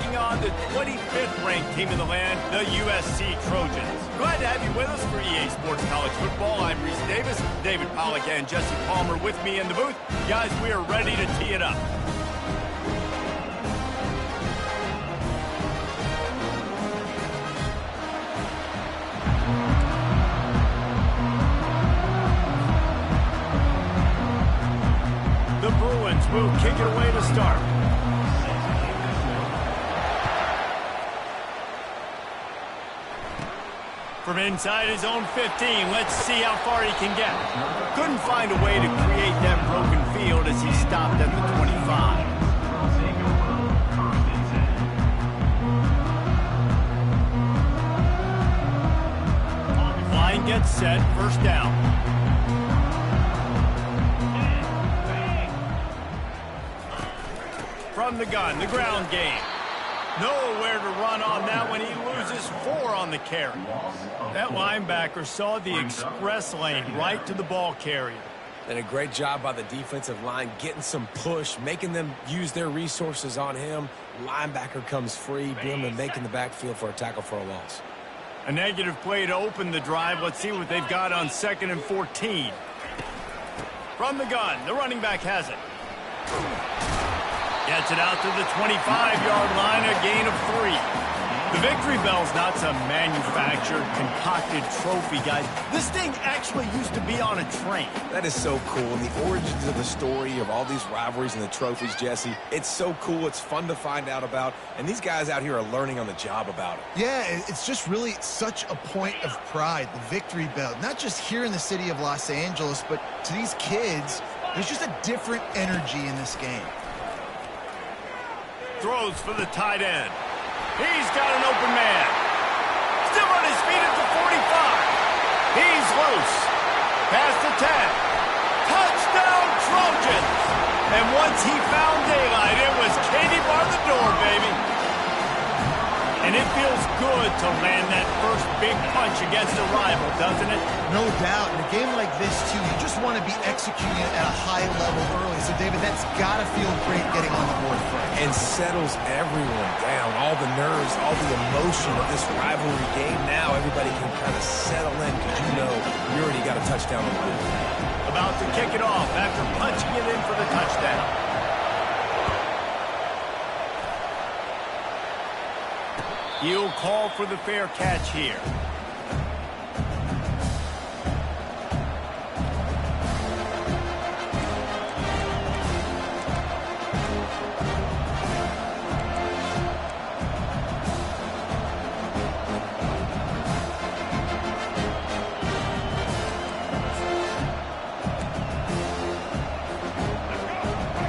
taking on the 25th ranked team in the land, the USC Trojans. Glad to have you with us for EA Sports College Football. I'm Reese Davis, David Pollack and Jesse Palmer with me in the booth. Guys, we are ready to tee it up. The Bruins will kick it away to start. From inside his own 15, let's see how far he can get. Couldn't find a way to create that broken field as he stopped at the 25. Line gets set, first down. From the gun, the ground game. Nowhere to run on that one. He loses 4 on the carry. That linebacker saw the express lane right to the ball carrier. And a great job by the defensive line getting some push, making them use their resources on him. Linebacker comes free, boom, and making the backfield for a tackle for a loss. A negative play to open the drive. Let's see what they've got on 2nd and 14. From the gun, the running back has it. Gets it out to the 25-yard line, a gain of 3. The victory bell's not some manufactured, concocted trophy, guys. This thing actually used to be on a train. That is so cool. And the origins of the story of all these rivalries and the trophies, Jesse, it's so cool. It's fun to find out about. And these guys out here are learning on the job about it. Yeah, it's just really such a point of pride, the victory bell. Not just here in the city of Los Angeles, but to these kids, there's just a different energy in this game. Throws for the tight end. He's got an open man. Still on his feet at the 45. He's loose. Past the 10. Touchdown, Trojans. And once he found daylight, it was Katie bar the door, baby. And it feels good to land that first big punch against a rival, doesn't it? No doubt. In a game like this, too, you just want to be executing it at a high level early. So, David, that's got to feel great getting on the board first. And settles everyone down. All the nerves, all the emotion of this rivalry game. Now everybody can kind of settle in because you know you already got a touchdown on the board. About to kick it off after punching it in for the touchdown. He'll call for the fair catch here.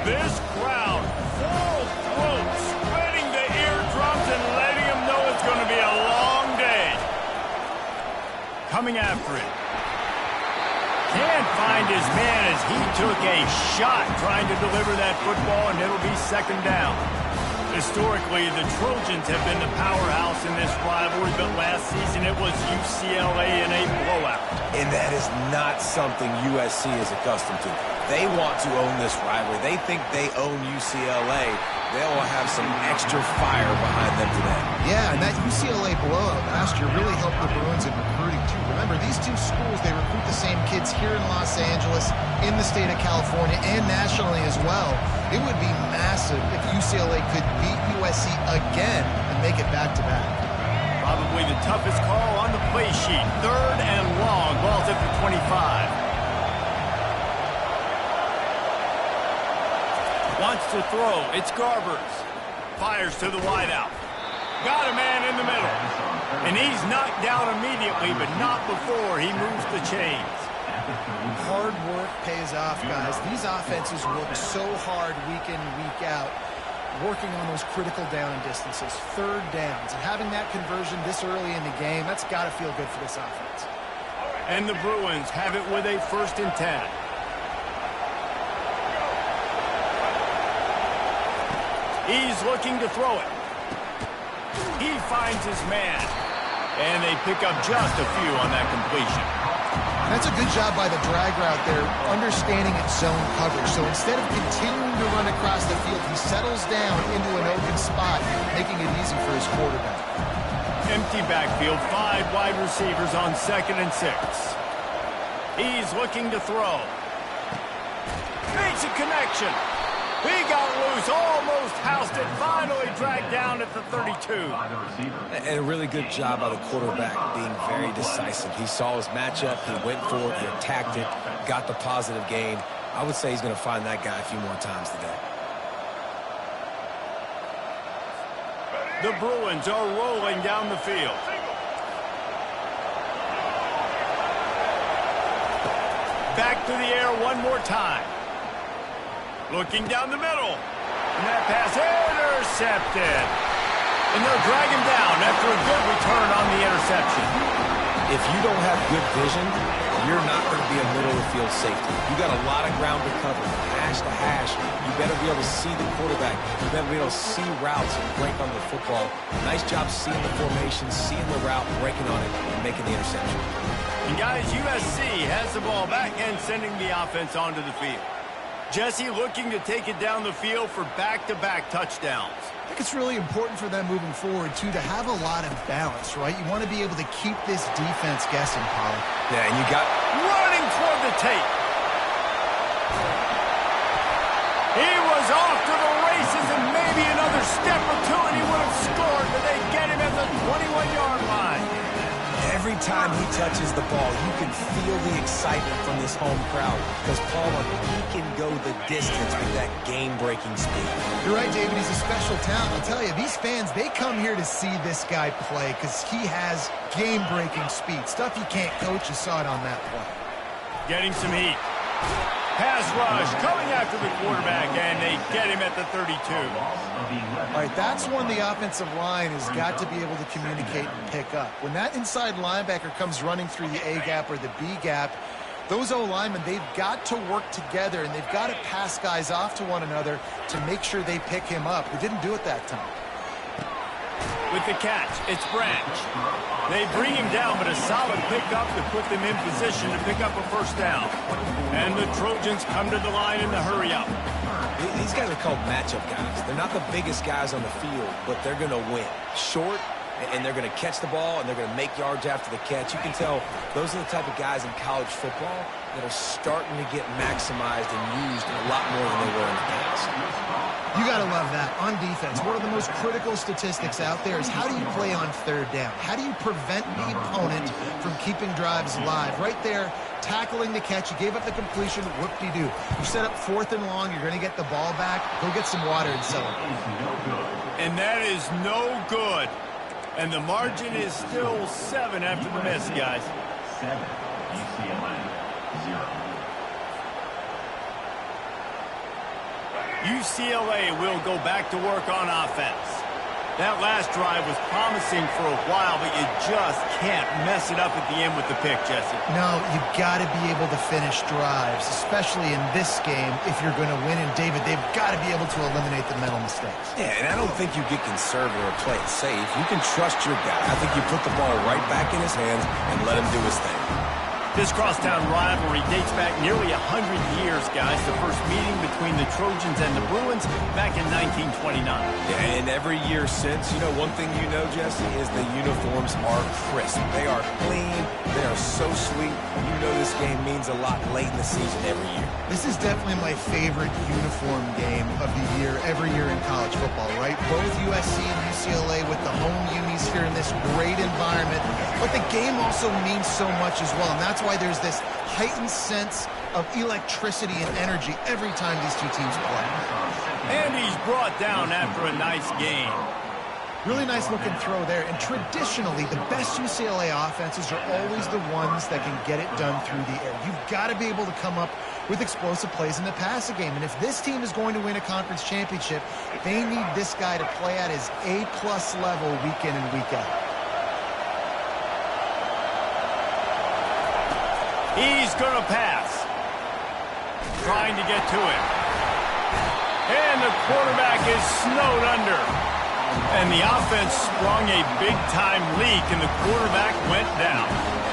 This crowd, full throat, spreading the eardrums and letting them know it's going to be a long day. Coming after it. Can't find his man as he took a shot trying to deliver that football, and it'll be 2nd down. Historically, the Trojans have been the powerhouse in this rivalry, but last season it was UCLA in a blowout. And that is not something USC is accustomed to. They want to own this rivalry. They think they own UCLA. They'll have some extra fire behind them today. Yeah, and that UCLA blowout last year really helped the Bruins in recruiting, too. Remember, these two schools, they recruit the same kids here in Los Angeles, in the state of California, and nationally as well. It would be massive if UCLA could beat USC again and make it back-to-back. Probably the toughest call on the play sheet. 3rd and long. Ball's at the 25. Wants to throw. It's Garbers. Fires to the wideout. Got a man in the middle. And he's knocked down immediately, but not before he moves the chains. Hard work pays off, guys. These offenses work so hard week in, week out, working on those critical down and distances, 3rd downs. And having that conversion this early in the game, that's got to feel good for this offense. And the Bruins have it with a 1st and 10. He's looking to throw it. He finds his man. And they pick up just a few on that completion. That's a good job by the drag route there, understanding its zone coverage. So instead of continuing to run across the field, he settles down into an open spot, making it easy for his quarterback. Empty backfield, 5 wide receivers on 2nd and 6. He's looking to throw. Makes a connection. He got loose, almost housed it, finally dragged down at the 32. And a really good job by the quarterback being very decisive. He saw his matchup, he went for it, he attacked it, got the positive gain. I would say he's going to find that guy a few more times today. The Bruins are rolling down the field. Back to the air one more time. Looking down the middle. And that pass intercepted. And they'll drag him down after a good return on the interception. If you don't have good vision, you're not going to be a middle-of-the-field safety. You got a lot of ground to cover, hash to hash. You better be able to see the quarterback. You better be able to see routes and break on the football. Nice job seeing the formation, seeing the route, breaking on it, and making the interception. And guys, USC has the ball back and sending the offense onto the field. Jesse looking to take it down the field for back-to-back touchdowns. I think it's really important for them moving forward, too, to have a lot of balance, right? You want to be able to keep this defense guessing, Polly. Yeah, and you got... Running toward the tape. He was off to the races, and maybe another step or two, and he would have scored, but they get him at the 21-yard line. Every time he touches the ball, you can feel the excitement from this home crowd because, Paula, he can go the distance with that game-breaking speed. You're right, David. He's a special talent. I'll tell you, these fans, they come here to see this guy play because he has game-breaking speed. Stuff you can't coach. You saw it on that play. Getting some heat. Pass rush coming after the quarterback, and they get him at the 32. All right, that's when the offensive line has got to be able to communicate and pick up. When that inside linebacker comes running through the A gap or the B gap, those O-linemen, they've got to work together, and they've got to pass guys off to one another to make sure they pick him up. They didn't do it that time. With the catch, it's Branch. They bring him down, but a solid pickup to put them in position to pick up a first down. And the Trojans come to the line in the hurry-up. These guys are called matchup guys. They're not the biggest guys on the field, but they're going to win. Short, and they're going to catch the ball, and they're going to make yards after the catch. You can tell those are the type of guys in college football that are starting to get maximized and used a lot more than they were in the past. You got to love that. On defense, one of the most critical statistics out there is how do you play on third down? How do you prevent the opponent from keeping drives alive? Right there, tackling the catch. You gave up the completion. Whoop-de-doo. You set up 4th and long. You're going to get the ball back. Go get some water and settle. And that is no good. And the margin is still 7 after the miss, guys. 7, UCLA, 0. UCLA will go back to work on offense. That last drive was promising for a while, but you just can't mess it up at the end with the pick, Jesse. No, you got to be able to finish drives, especially in this game if you're going to win. And, David, they've got to be able to eliminate the mental mistakes. Yeah, and I don't think you get conservative or play it safe. You can trust your guy. I think you put the ball right back in his hands and let him do his thing. This crosstown rivalry dates back nearly 100 years, guys. The first meeting between the Trojans and the Bruins back in 1929. Yeah, and every year since, you know, one thing you know, Jesse, is the uniforms are crisp. They are clean. They are so sweet. You know this game means a lot late in the season every year. This is definitely my favorite uniform game of the year, every year in college football, right? Both USC and UCLA with the home unis here in this great environment. But the game also means so much as well, and that's why there's this heightened sense of electricity and energy every time these two teams play. And he's brought down after a nice game. Really nice looking throw there. And traditionally, the best UCLA offenses are always the ones that can get it done through the air. You've got to be able to come up with explosive plays in the passing game. And if this team is going to win a conference championship, they need this guy to play at his A-plus level week in and week out. He's going to pass. Trying to get to him. And the quarterback is snowed under. And the offense sprung a big-time leak, and the quarterback went down.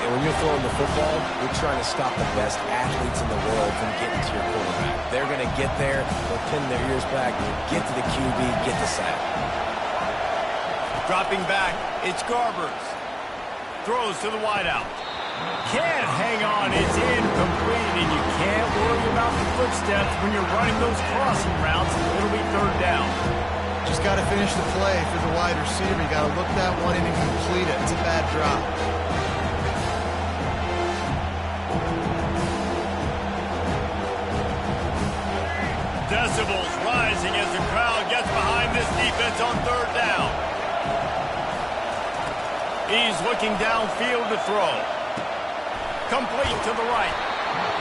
And when you're throwing the football, you're trying to stop the best athletes in the world from getting to your quarterback. They're going to get there, they'll pin their ears back, get to the QB, get the sack. Dropping back, it's Garbers. Throws to the wideout. Can't hang on, it's incomplete, and you can't worry about the footsteps when you're running those crossing routes. It'll be third down. Just got to finish the play for the wide receiver. You got to look that one in and complete it. It's a bad drop. Decibels rising as the crowd gets behind this defense on third down. He's looking downfield to throw. Complete to the right.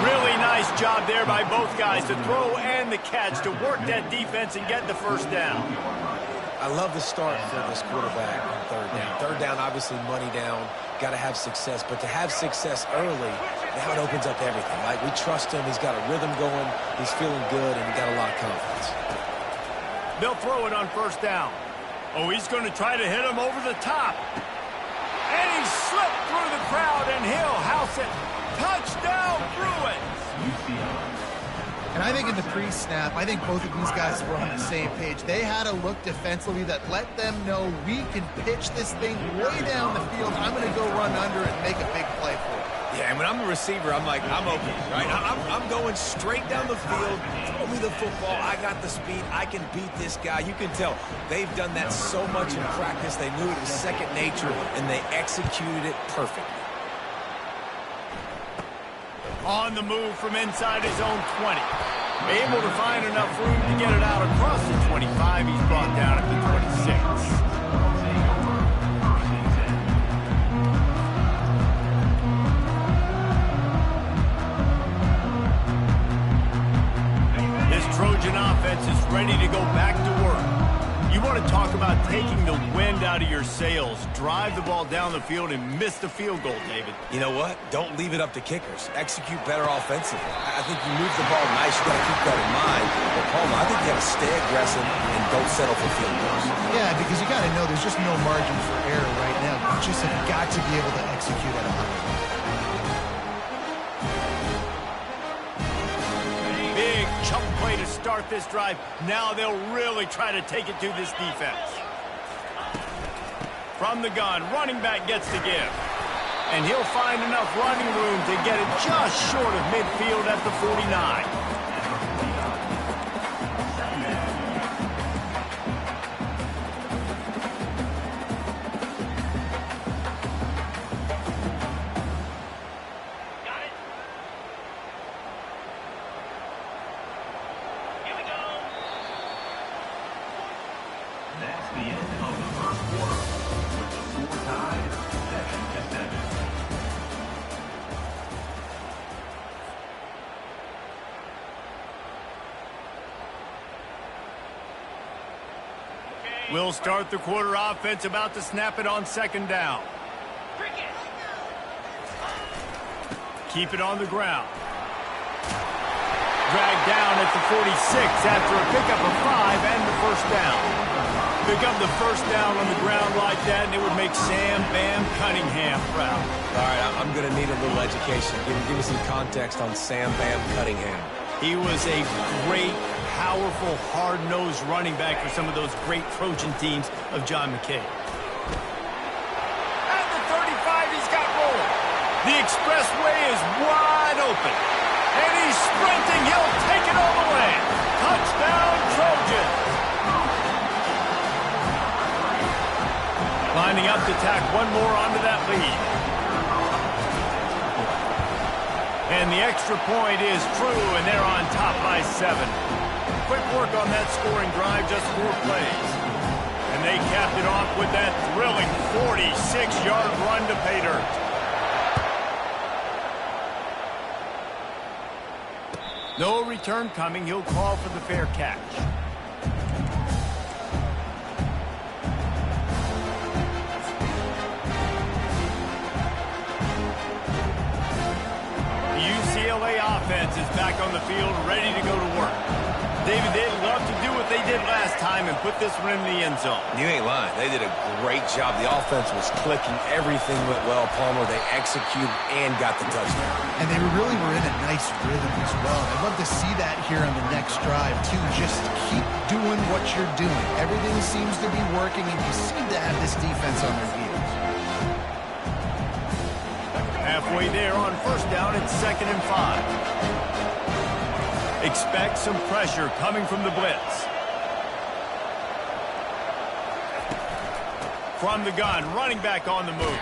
Really nice job there by both guys to throw and the catch to work that defense and get the first down. I love the start for this quarterback on third down. Third down, obviously money down, got to have success. But to have success early, now it opens up everything. Like, we trust him. He's got a rhythm going. He's feeling good, and he got a lot of confidence. They'll throw it on first down. Oh, he's going to try to hit him over the top. And he slipped through the crowd, and he'll house it. Touchdown, Bruins! And I think in the pre-snap, I think both of these guys were on the same page. They had a look defensively that let them know we can pitch this thing way down the field. I'm going to go run under it and make a big play for it. Yeah, and when I'm a receiver, I'm like, I'm open, right? I'm going straight down the field. Throw me the football. I got the speed. I can beat this guy. You can tell they've done that so much in practice. They knew it was second nature, and they executed it perfectly. On the move from inside his own 20. Able to find enough room to get it out across the 25. He's brought down at the 26. Trojan offense is ready to go back to work. You want to talk about taking the wind out of your sails. Drive the ball down the field and miss the field goal, David. You know what? Don't leave it up to kickers. Execute better offensively. I think you move the ball nice. You got to keep that in mind. But, Palmer, I think you got to stay aggressive and don't settle for field goals. Yeah, because you got to know there's just no margin for error right now. You just have got to be able to execute at a high level. Chunk play to start this drive. Now they'll really try to take it to this defense. From the gun, running back gets the give. And he'll find enough running room to get it just short of midfield at the 49. We'll start the quarter offense, about to snap it on second down. Keep it on the ground. Dragged down at the 46 after a pickup of 5 and the first down. Pick up the first down on the ground like that, and it would make Sam Bam Cunningham proud. All right, I'm going to need a little education. Give me some context on Sam Bam Cunningham. He was a great, powerful, hard-nosed running back for some of those great Trojan teams of John McKay. At the 35, he's got room. The expressway is wide open. And he's sprinting. He'll take it all the way. Touchdown, Trojan. Lining up to tack one more onto that lead. And the extra point is true, and they're on top by 7. Quick work on that scoring drive, just 4 plays. And they capped it off with that thrilling 46-yard run to pay dirt. No return coming. He'll call for the fair catch. The UCLA offense is back on the field, ready to go to work. David, they'd love to do what they did last time and put this one in the end zone. You ain't lying. They did a great job. The offense was clicking. Everything went well, Palmer. They executed and got the touchdown. And they really were in a nice rhythm as well. I'd love to see that here on the next drive, too. Just keep doing what you're doing. Everything seems to be working, and you seem to have this defense on their heels. Halfway there on first down, it's 2nd and 5. Expect some pressure coming from the blitz. From the gun, running back on the move.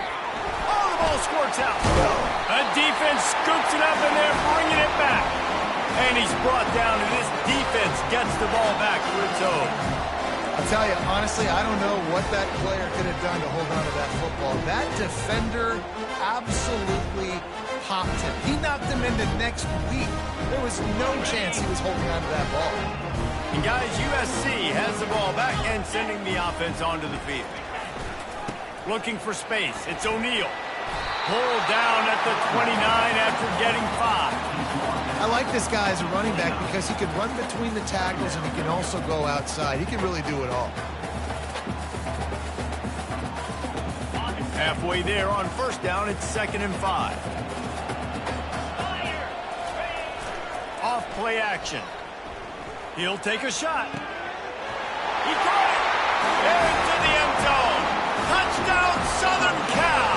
Oh, the ball squirts out. A defense scoops it up, and they're bringing it back. And he's brought down, and this defense gets the ball back for its own. I'll tell you, honestly, I don't know what that player could have done to hold on to that football. That defender absolutely popped him. He knocked him into next week. There was no chance he was holding on to that ball. And guys, USC has the ball back and sending the offense onto the field. Looking for space. It's O'Neal. Pulled down at the 29 after getting 5. I like this guy as a running back because he can run between the tackles and he can also go outside. He can really do it all. Halfway there on first down, it's 2nd and 5. Off play action. He'll take a shot. He caught it. Into the end zone. Touchdown, Southern Cal.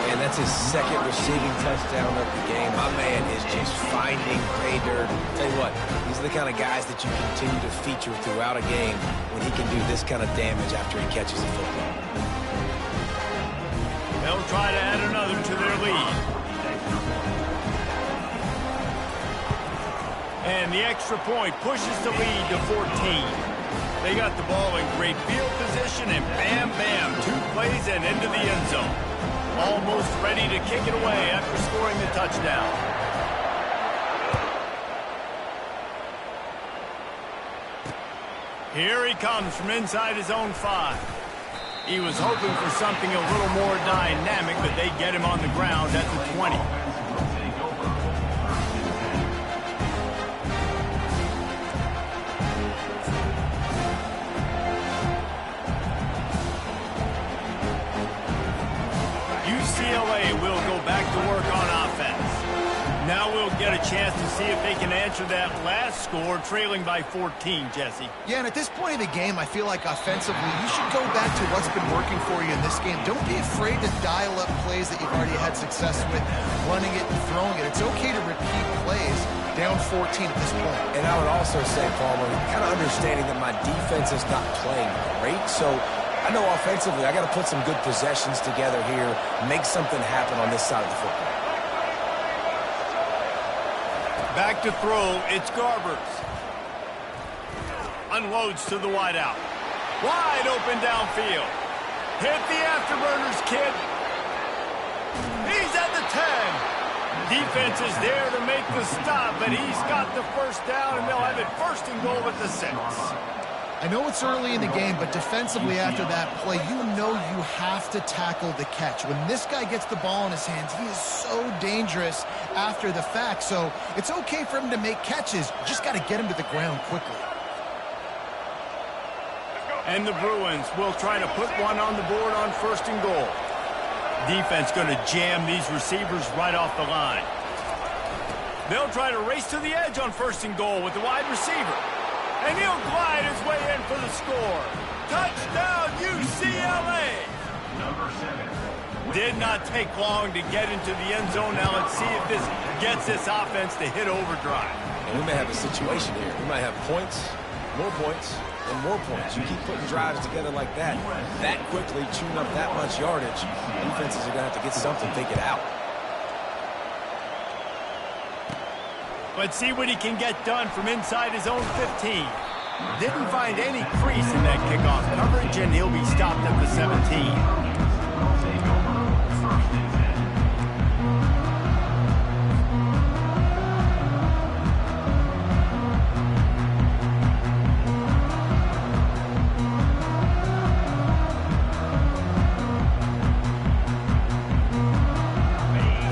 And that's his 2nd receiving touchdown of the game. My man is just finding pay dirt. Tell you what, these are the kind of guys that you continue to feature throughout a game when he can do this kind of damage after he catches the football. They'll try to add another to their lead. And the extra point pushes the lead to 14. They got the ball in great field position, and bam, bam, 2 plays and into the end zone. Almost ready to kick it away after scoring the touchdown. Here he comes from inside his own 5. He was hoping for something a little more dynamic, but they get him on the ground at the 20. UCLA will go back to work on offense. Now we'll get a chance to see if they can answer that last score, trailing by 14, Jesse. Yeah, and at this point of the game, I feel like offensively, you should go back to what's been working for you in this game. Don't be afraid to dial up plays that you've already had success with, running it and throwing it. It's okay to repeat plays down 14 at this point. And I would also say, Palmer, kind of understanding that my defense is not playing great, so I know offensively I got to put some good possessions together here, make something happen on this side of the football. Back to throw, it's Garbers. Unloads to the wideout. Wide open downfield. Hit the afterburners, kid. He's at the 10. Defense is there to make the stop, but he's got the first down, and they'll have it 1st and goal at the 6. I know it's early in the game, but defensively after that play, you know you have to tackle the catch. When this guy gets the ball in his hands, he is so dangerous after the fact. So it's okay for him to make catches. You just got to get him to the ground quickly. And the Bruins will try to put one on the board on 1st and goal. Defense going to jam these receivers right off the line. They'll try to race to the edge on 1st and goal with the wide receiver. And he'll glide his way in for the score. Touchdown, UCLA! Number 7. Did not take long to get into the end zone. Now let's see if this gets this offense to hit overdrive. And we may have a situation here. We might have points, and more points. You keep putting drives together like that quickly, chewing up that much yardage, defenses are going to have to get something, take it out. Let's see what he can get done from inside his own 15. Didn't find any crease in that kickoff coverage, and he'll be stopped at the 17.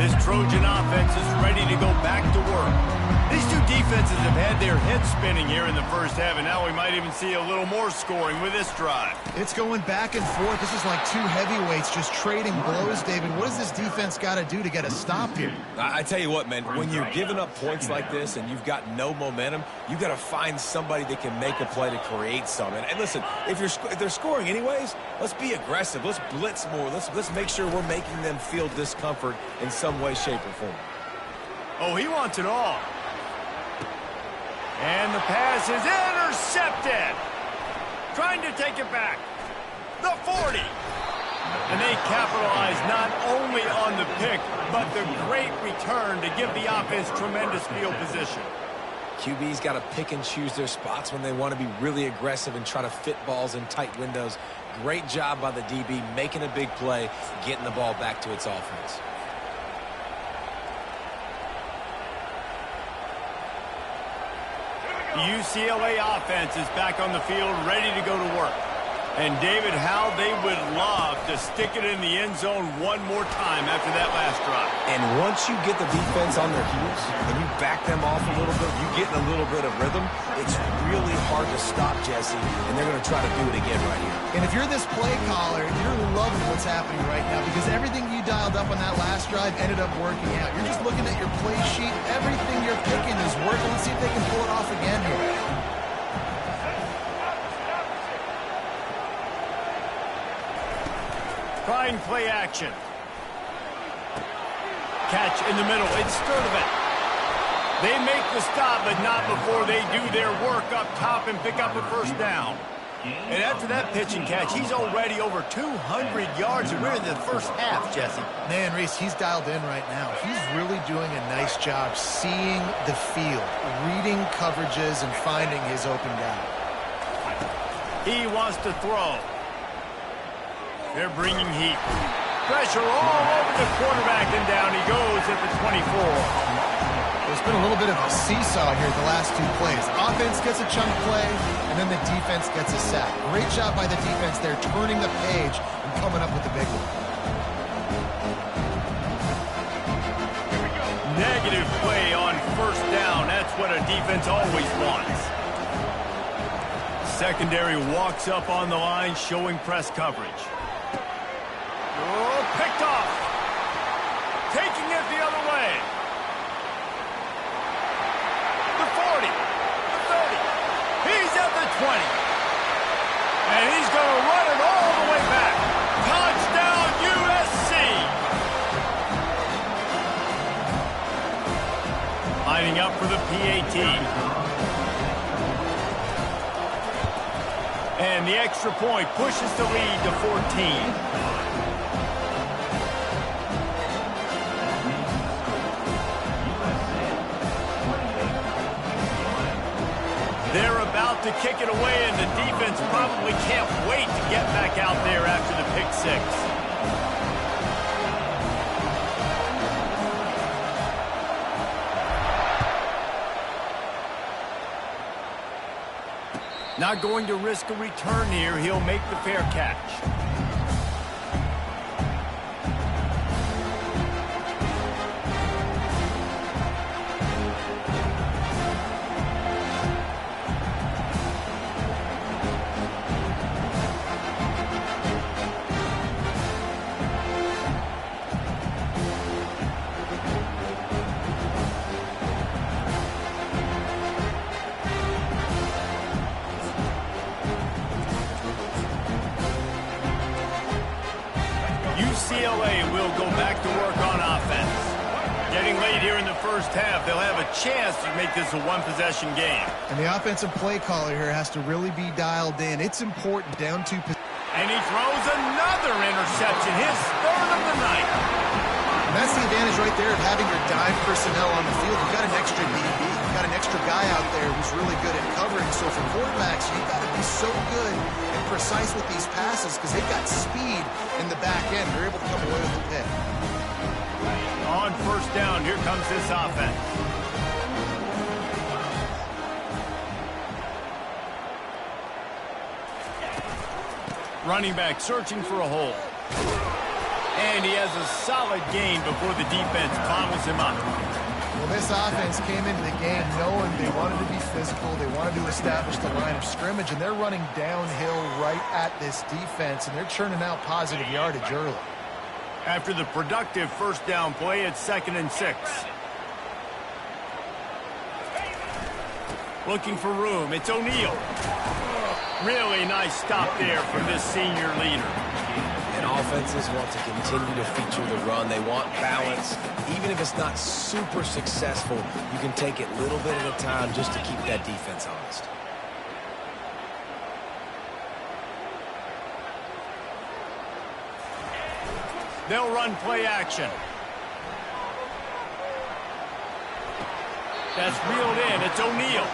This Trojan offense is ready to go back to work. These two defenses have had their heads spinning here in the first half, and now we might even see a little more scoring with this drive. It's going back and forth. This is like two heavyweights just trading blows, David. What does this defense got to do to get a stop here? I tell you what, man, when you're giving up points like this and you've got no momentum, you got to find somebody that can make a play to create some. And listen, if they're scoring anyways, let's be aggressive. Let's blitz more. Let's make sure we're making them feel discomfort in some way, shape, or form. Oh, he wants it all. And the pass is intercepted. Trying to take it back. The 40. And they capitalize not only on the pick, but the great return to give the offense tremendous field position. QB's got to pick and choose their spots when they want to be really aggressive and try to fit balls in tight windows. Great job by the DB making a big play, getting the ball back to its offense. The UCLA offense is back on the field, ready to go to work. And, David, how they would love to stick it in the end zone one more time after that last drive. And once you get the defense on their heels and you back them off a little bit, you get in a little bit of rhythm, it's really hard to stop, Jesse, and they're going to try to do it again right here. And if you're this play caller, you're loving what's happening right now because everything you dialed up on that last drive ended up working out. You're just looking at your play sheet. Everything you're picking is working. Let's see if they can pull it off again here. Trying play action. Catch in the middle. It's Sturdivant. They make the stop, but not before they do their work up top and pick up a first down. And after that pitch and catch, he's already over 200 yards, and we're in the first half, Jesse. Man, Reese, he's dialed in right now. He's really doing a nice job seeing the field, reading coverages, and finding his open guy. He wants to throw. They're bringing heat. Pressure all over the quarterback, and down he goes at the 24. There's been a little bit of a seesaw here the last two plays. Offense gets a chunk play, and then the defense gets a sack. Great job by the defense there, turning the page and coming up with the big one. Negative play on first down. That's what a defense always wants. Secondary walks up on the line, showing press coverage. Oh, picked off. Taking it the other way. The 40. The 30. He's at the 20. And he's going to run it all the way back. Touchdown, USC. Lining up for the PAT. And the extra point pushes the lead to 14. They're about to kick it away, and the defense probably can't wait to get back out there after the pick six. Not going to risk a return here. He'll make the fair catch. UCLA will go back to work on offense. Getting late here in the first half, they'll have a chance to make this a one-possession game. And the offensive play caller here has to really be dialed in. It's important down to... And he throws another interception, his third of the night. And that's the advantage right there of having your dime personnel on the field. You've got an extra DB. You've got an extra guy out there who's really good at covering. So for quarterbacks, you've got to be so good and precise with these passes because they've got speed in the back end. They're able to come away with the pick. On first down, here comes this offense. Running back searching for a hole. And he has a solid gain before the defense bottles him up. Well, this offense came into the game knowing they wanted to be physical, they wanted to establish the line of scrimmage, and they're running downhill right at this defense, and they're churning out positive yardage early. After the productive first down play, it's 2nd and 6. Looking for room, it's O'Neal. Really nice stop there from this senior leader. And offenses want to continue to feature the run. They want balance. Even if it's not super successful, you can take it little bit at a time just to keep that defense honest. They'll run play action. That's reeled in. It's O'Neal.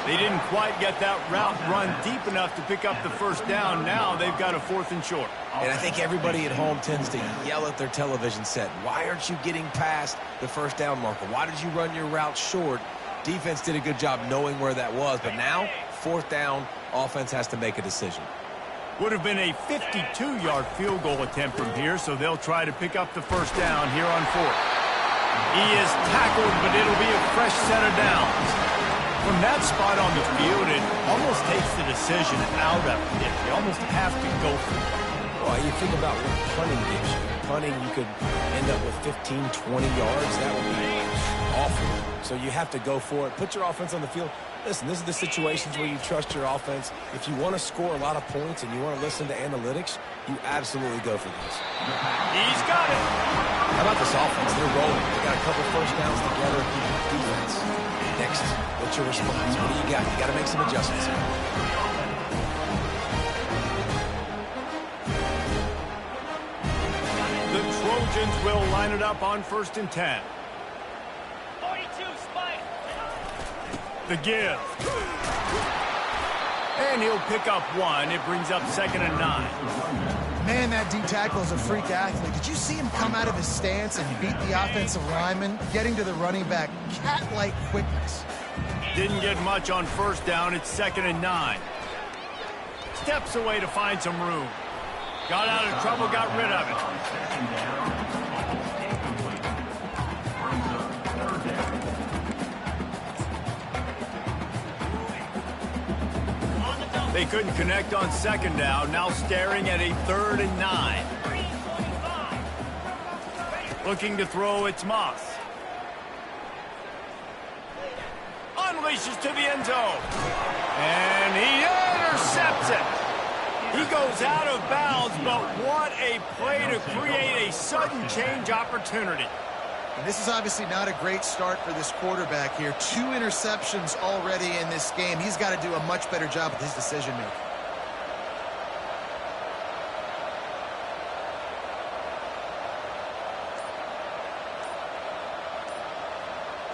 They didn't quite get that route run deep enough to pick up the first down. Now they've got a 4th and short. And I think everybody at home tends to yell at their television set. Why aren't you getting past the first down marker? Why did you run your route short? Defense did a good job knowing where that was. But now, 4th down, offense has to make a decision. Would have been a 52-yard field goal attempt from here, so they'll try to pick up the first down here on 4th. He is tackled, but it'll be a fresh set of downs. From that spot on the field, it almost takes the decision out of it. You almost have to go for it. Well, you think about what punting gives you. Punting, you could end up with 15, 20 yards. That would be awful. So you have to go for it. Put your offense on the field. Listen, this is the situations where you trust your offense. If you want to score a lot of points and you want to listen to analytics, you absolutely go for this. He's got it. How about this offense? They're rolling. They got a couple first downs together. Defense. Next, what's your response? What do you got? You got to make some adjustments. The Trojans will line it up on 1st and 10. 42, spike. The give. And he'll pick up 1. It brings up 2nd and 9. Man, that D-tackle is a freak athlete. Did you see him come out of his stance and beat the offensive lineman, getting to the running back? Cat-like quickness. Didn't get much on first down. It's 2nd and 9. Steps away to find some room. Got out of trouble, got rid of it. They couldn't connect on 2nd down. Now staring at a 3rd and 9. Looking to throw, it's Moss. Unleashes to the end zone. And he intercepts it. He goes out of bounds, but what a play to create a sudden change opportunity. And this is obviously not a great start for this quarterback here. 2 interceptions already in this game. He's got to do a much better job with his decision-making.